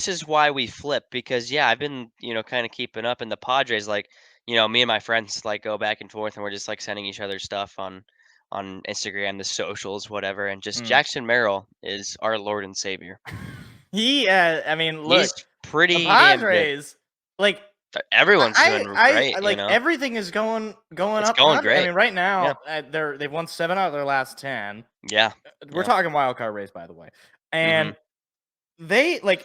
this is why we flip because I've been, kind of keeping up in the Padres like, me and my friends like go back and forth and we're just like sending each other stuff on Instagram, the socials, whatever, and just Mm. Jackson Merrill is our Lord and Savior. I mean, He's look, the pretty damn good. Padres, like Everyone's doing I great, like everything is going It's up. going I great. mean, right Yeah. now they've won 7 out of their last 10. Yeah. We're Yeah. talking wild card race, by the way, Mhm. and they like.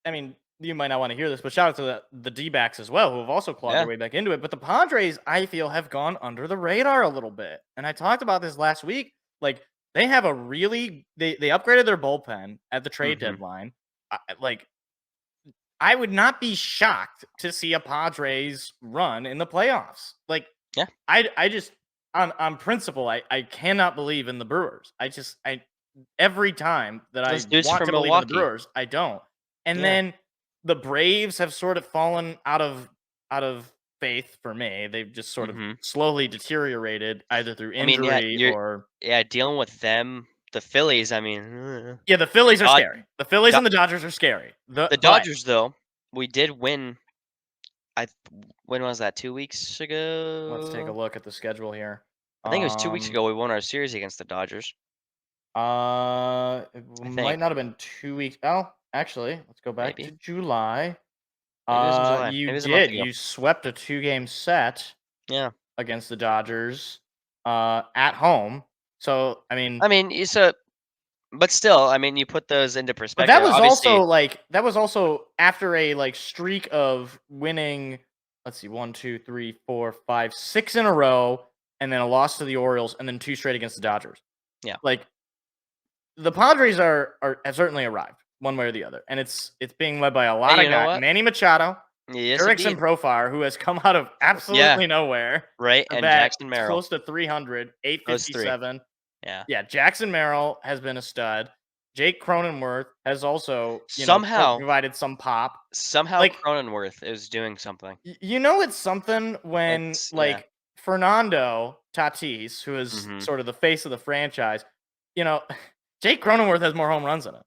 I mean, you might not want to hear this, but shout out to the D-backs as well, who have also clawed their Yeah. way back into it. But the Padres, I feel, have gone under the radar a little bit, and I talked about this last week. Like they have a really they upgraded their bullpen at the trade Mhm. deadline. Like I would not be shocked to see a Padres run in the playoffs. Like Yeah. I just on principle, I cannot believe in the Brewers. I every time that Those I dudes want from to believe in the Milwaukee. Brewers, I don't. And Yeah. then the Braves have sort of fallen out of faith for me. They've just sort of Mhm. slowly deteriorated either through I mean, injury or dealing with them, the Phillies, I mean, yeah, the Phillies are Dod scary. The Phillies Do and the Dodgers are scary. the But Dodgers, though, we did win. I When was that? 2 weeks let's take a ago? look at the schedule here. I think it was 2 weeks Um ago we won our series against the Dodgers, It I might think. not have been 2 weeks. Oh, actually, let's go back to Maybe. July. Maybe it was in July. You Maybe it was a month did. ago. You swept a 2-game set Yeah. against the Dodgers, at home. So, I mean, I mean, it's a but still, I mean, you put those into but perspective. Obviously that was also after a like streak of winning. Let's see, 1, 2, 3, 4, 5, 6 in a row, and then a loss to the Orioles, and then 2 straight against the Dodgers. yeah. Like the Padres are have certainly arrived one way or the other, and it's being led by a Hey, lot of you know guys. what? Manny Machado, Yes, Erickson indeed. Profar, who has come out of Yeah, absolutely nowhere right, to and bat Jackson Merrill. close to 300, Those 3. 857. Yeah. Yeah, Jackson Merrill has been a stud. Jake Cronenworth has also, Somehow provided some pop. somehow Like, Cronenworth is doing something. it's something when It's yeah. like Fernando Tatis, who is Mhm. sort of the face of the franchise, you know, Jake Cronenworth has more home runs than him.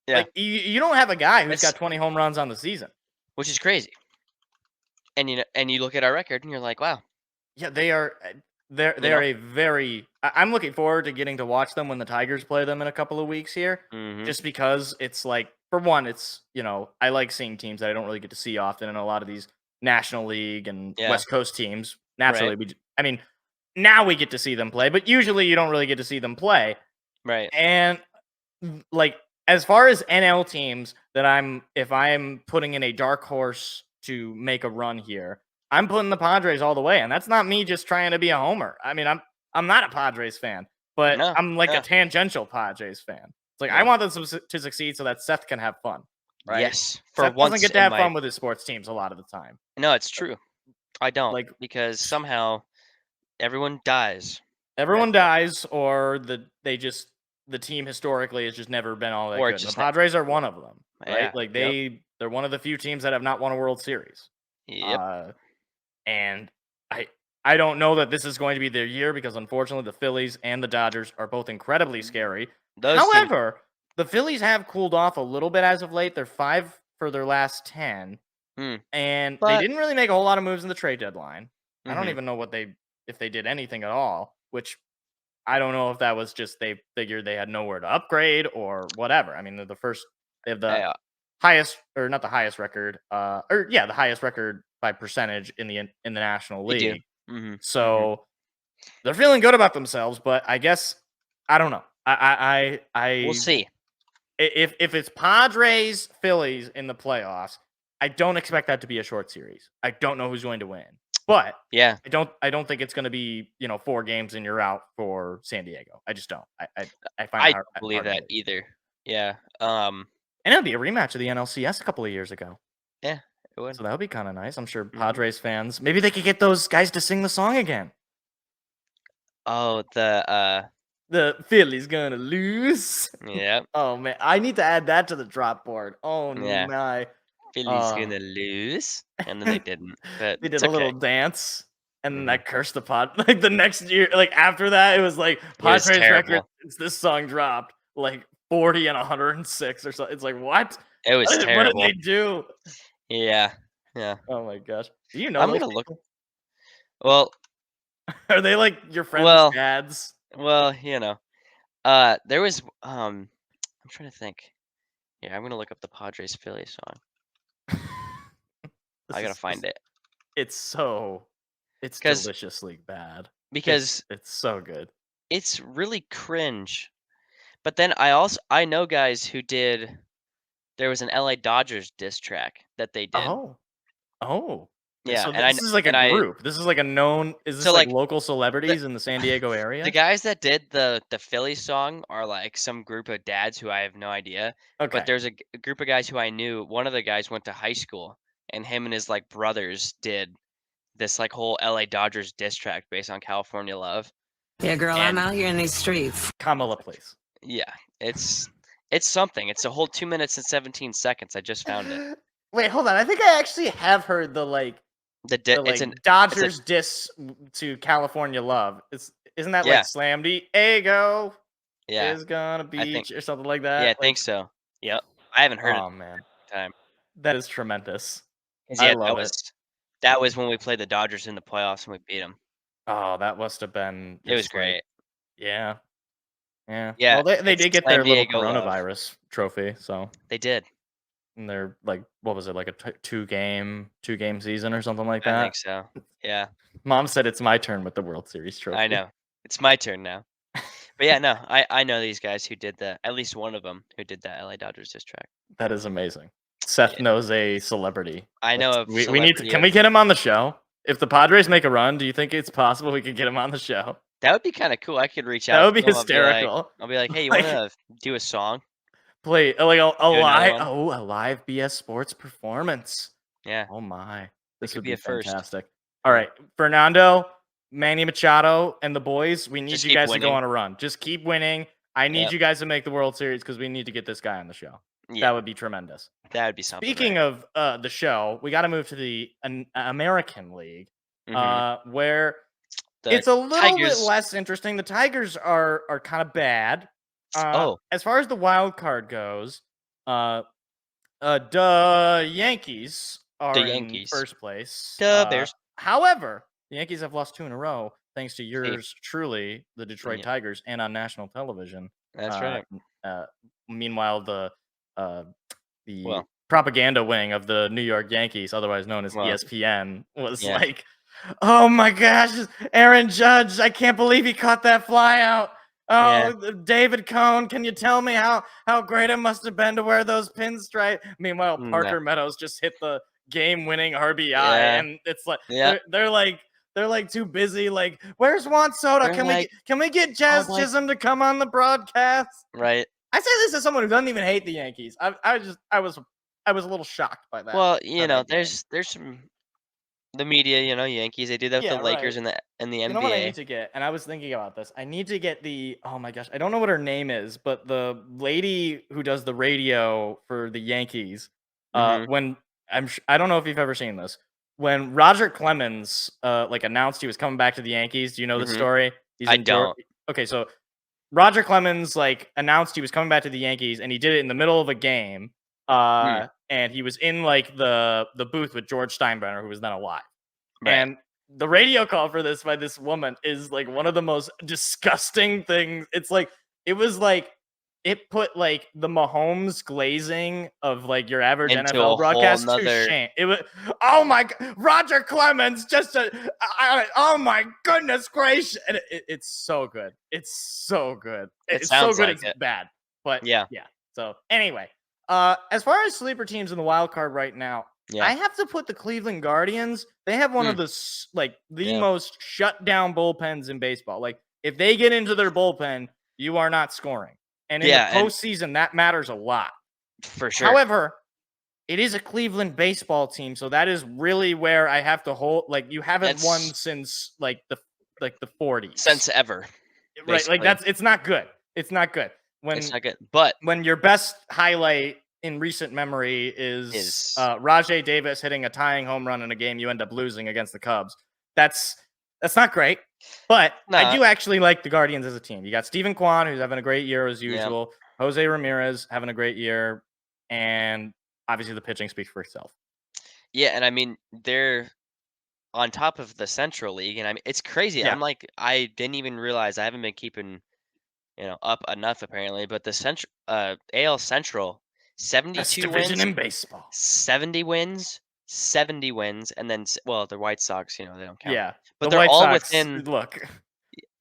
Yeah. Like you don't have a guy who's It's got 20 home runs on the season. which is crazy. And you look at our record and you're like, "Wow." Yeah, they are. You They're know? a very. I'm looking forward to getting to watch them when the Tigers play them in a couple of weeks here, Mhm. just because it's like for one, it's I like seeing teams that I don't really get to see often, and a lot of these National League and Yeah. West Coast teams. Right. Naturally, I mean, now we get to see them play, but usually you don't really get to see them play. Right. And like as far as NL teams that if I'm putting in a dark horse to make a run here, I'm putting the Padres all the way, and that's not me just trying to be a homer. I mean, I'm not a Padres fan, but No. I'm like a Yeah. tangential Padres fan. It's like I Yeah. want them to succeed so that Seth can have fun, right? Yes. For Seth doesn't once get to in have my fun with his sports teams a lot of the time. No, it's true. I don't Like because somehow everyone dies that everyone day. dies, or the team historically has just never been all that Or good. And the just Padres are yeah. one of them, right? Yeah. Like Yep. they're one of the few teams that have not won a World Series. Yep. Uh, and I don't know that this is going to be their year because unfortunately the Phillies and the Dodgers are both incredibly scary. Those teams However, the Phillies have cooled off a little bit as of late. They're 5 for their last 10, hmm. and they But didn't really make a whole lot of moves in the trade deadline. I don't mhm. even know if they did anything at all, which I don't know if that was just they figured they had nowhere to upgrade or whatever. I mean, they have the Yeah, highest, or not the highest record, or yeah, the highest record by percentage in the National they do. League. Mhm. Mhm. So they're feeling good about themselves, but I guess I don't know. We'll see. If it's Padres Phillies in the playoffs, I don't expect that to be a short series. I don't know who's going to win, but Yeah. I don't think it's going to be 4 games and you're out for San Diego. I just don't. I find it I hard don't believe hard to that believe. either. Yeah. And it'll be a rematch of the NLCS a couple of years ago. Yeah, it would. So that would be kind of nice. I'm sure Mhm. Padres fans, maybe they could get those guys to sing the song again. Oh, The Phillies gonna lose. yeah. Oh man, I need to add that to the drop board. Oh Yeah. my. Philly's Uh gonna lose, and then they didn't, but they it's did a okay. little dance and then Mhm. that cursed the pod. Like the next year, like after that, it was like It was Padres record terrible. since this song dropped, like 40 and 106 or so. It's like what? It was What did they terrible. do? Yeah, yeah. Oh my gosh. Do you know I'm those gonna look. people? Well, Are they like your friends' well, dads? there was I'm trying to think. Yeah, I'm gonna look up the Padres Philly song. I This gotta is this, find it it's so it's because deliciously bad. because It's so good. it's really cringe. But then I know guys who did. There was an LA Dodgers diss track that they did. Oh. Oh. Yeah, So this is like a and I group. This is like a known is so this like like local the celebrities in the San Diego the area? guys that did the Philly song are like some group of dads who I have no idea. But Okay. there's a group of guys who I knew. One of the guys went to high school, and him and his like brothers did this like whole LA Dodgers diss track based on California Love. Yeah, girl, I'm And out here in these streets. Kamala, please. yeah, it's it's something. It's a whole 2 minutes and 17 seconds. I just found it. Wait, hold on. I think I actually have heard the It's an it's a Dodgers diss to California Love. Isn't that like yeah, Slam Diego yeah. is gonna I think beach or something like yeah, that? I Like, think so. Yep. I haven't heard it oh man, in a time. that is tremendous. 'Cause I yeah, love it. that was when we played the Dodgers in the playoffs and we beat them. Oh, that must have been It was just like, great. yeah, yeah. Yeah, Well, they it's did get Slam their little Diego Love. coronavirus trophy, so They did. and they're like, what was it, like a two game season or something like I that? think so. Yeah, Mom said it's my turn with the World Series I trophy. know. It's my turn now. But yeah, no, I know these guys who did the at least one of them who did that LA Dodgers diss track. That is amazing. Seth Yeah. knows a celebrity. I know a We need to. celebrity Can of we get him on the show? If the Padres make a run, do you think it's possible we could get him on the show? that would be kinda cool. I could reach That out would be to him. hysterical. I'll be like, "Hey, you Like, wanna do a song? play like a Do another live one?" a live BS Sports performance. Yeah, Oh my, it this could would be be a first. fantastic. All Yeah. right, Fernando, Manny Machado, and the boys. We need Just you keep guys to go winning. on a run. Just keep winning. I need Yep. you guys to make the World Series because we need to get this guy on the show. Yeah, That would be tremendous. that would be something, right? Speaking of the show, we got to move to the American League, Mhm. where The it's a little bit Tigers. less interesting. The Tigers are kind of bad. Oh, As far as the wild card goes, uh, the Yankees the are in Yankees. first place. The Bears. However, the Yankees have lost two in a row thanks to Hey, yours truly, the Detroit yeah, Tigers, and on national television. that's Uh, right. n- uh, Meanwhile, uh, the Well propaganda wing of the New York Yankees, otherwise known as well, ESPN, was yeah, like, "Oh my gosh, Aaron Judge! I can't believe he caught that fly out. yeah, Oh, David Cohn, can you tell me how great it must have been to wear those pinstripe?" Meanwhile, no, Parker Meadows just hit the game-winning RBI, yeah, and it's like yeah. they're like too busy. Like, where's Juan Soda? They're like, Can we get "Oh Jazz my" Chisholm to come on the broadcast? right. I say this as someone who doesn't even hate the Yankees. I was a little shocked by Well, that game. there's some the media, Yankees, they do that with the Yeah, right. Lakers and the You know what I NBA. need to get? And I was thinking about this. I need to get the oh my gosh, I don't know what her name is, but the lady who does the radio for the Yankees. Mhm, When I don't know if you've ever seen this. When Roger Clemens like announced he was coming back to the Yankees, do you know the mhm. story? He's I in Georgia. don't. Okay, so Roger Clemens like announced he was coming back to the Yankees, and he did it in the middle of a game. Mm, And he was in like the booth with George Steinbrenner, who was then alive. right. And the radio call for this by this woman is like one of the most disgusting things. It's like it was like it put like the Mahomes glazing of like your average Into NFL a whole broadcast to 'nother shame. It was oh my Roger Clemens oh my goodness gracious, and it's so good. It's so good. it It's so sounds good. like It's it. bad, but Yeah, yeah. So anyway, as far as sleeper teams in the wild card right now, yeah, I have to put the Cleveland Guardians. They have one mm, of like the yeah. most shut down bullpens in baseball. Like if they get into their bullpen, you are not scoring. And in the Yeah, and postseason, that matters a lot. for sure. However, it is a Cleveland baseball team, so that is really where I have to hold. Like you haven't won That's since like the 40s, since ever, right? Like basically. it's not good. It's not good It's when not good, but your best highlight in recent memory is is Rajay Davis hitting a tying home run in a game you end up losing against the Cubs. That's that's not great, but I not. do actually like the Guardians as a team. You got Steven Kwan, who's having a great year as Yeah, usual. Jose Ramirez having a great year. and obviously the pitching speaks for itself. Yeah, and I mean, they're on top of the Central League, and I mean, it's crazy. Yeah, I'm like, I didn't even realize I haven't been keeping, up enough apparently, but the AL Central, best 72 division wins, in baseball. 70 wins, 70 wins, and then well, the White Sox, they don't count. Yeah, But the they're White all Sox. within Look,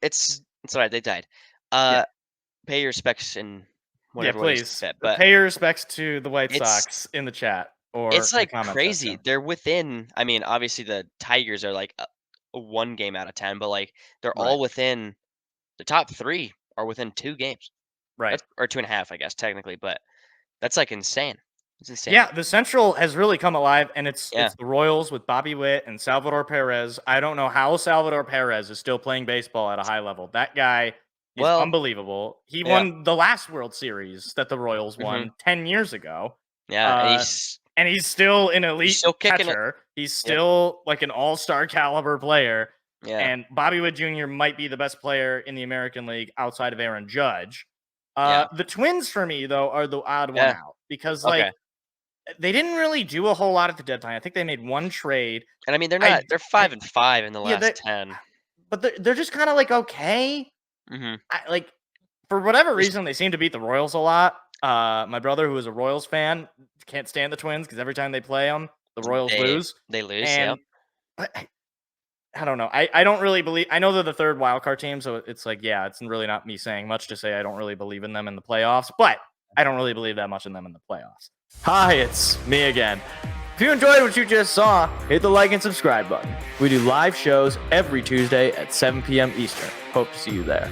it's all right, they died. yeah, Uh, pay your respects in yeah. whatever way you see Please fit, but pay your respects to the White it's Sox in the chat or it's in the like comment crazy. section. They're within, I mean, obviously the Tigers are like a 1 game out of 10, but like they're Right, all within the top 3 are within 2 games. right. That's or 2.5, I guess, technically, but that's, like, insane. It's insane. Yeah, the Central has really come alive, and it's Yeah. the Royals with Bobby Witt and Salvador Perez. I don't know how Salvador Perez is still playing baseball at a high level. That guy is Well, unbelievable. He yeah. won the last World Series that the Royals Mhm. won 10 years ago. Yeah, and Uh, and he's still an he's elite still kicking it. catcher. He's Yep. still like an all-star caliber player. Yeah. And Bobby Witt Jr. might be the best player in the American League outside of Aaron Judge. Yeah. The Twins for me though are the odd one Yeah. out because Okay. they didn't really do a whole lot at the deadline. I think they made one trade. And I mean, they're I 5 and 5 in the yeah, last 10. but they're just kind of like okay. Mhm. Like for whatever Just reason, they seem to beat the Royals a lot. My brother, who is a Royals fan, can't stand the Twins because every time they play them, the Royals they lose. they lose, yep. And but I don't know. I don't really believe. I know they're the third wild card team, so it's like yeah, it's really not me saying much to say I don't really believe in them in the playoffs, but I don't really believe that much in them in the playoffs. Hi, it's me again. If you enjoyed what you just saw, hit the like and subscribe button. We do live shows every Tuesday at 7 p.m. Eastern. Hope to see you there.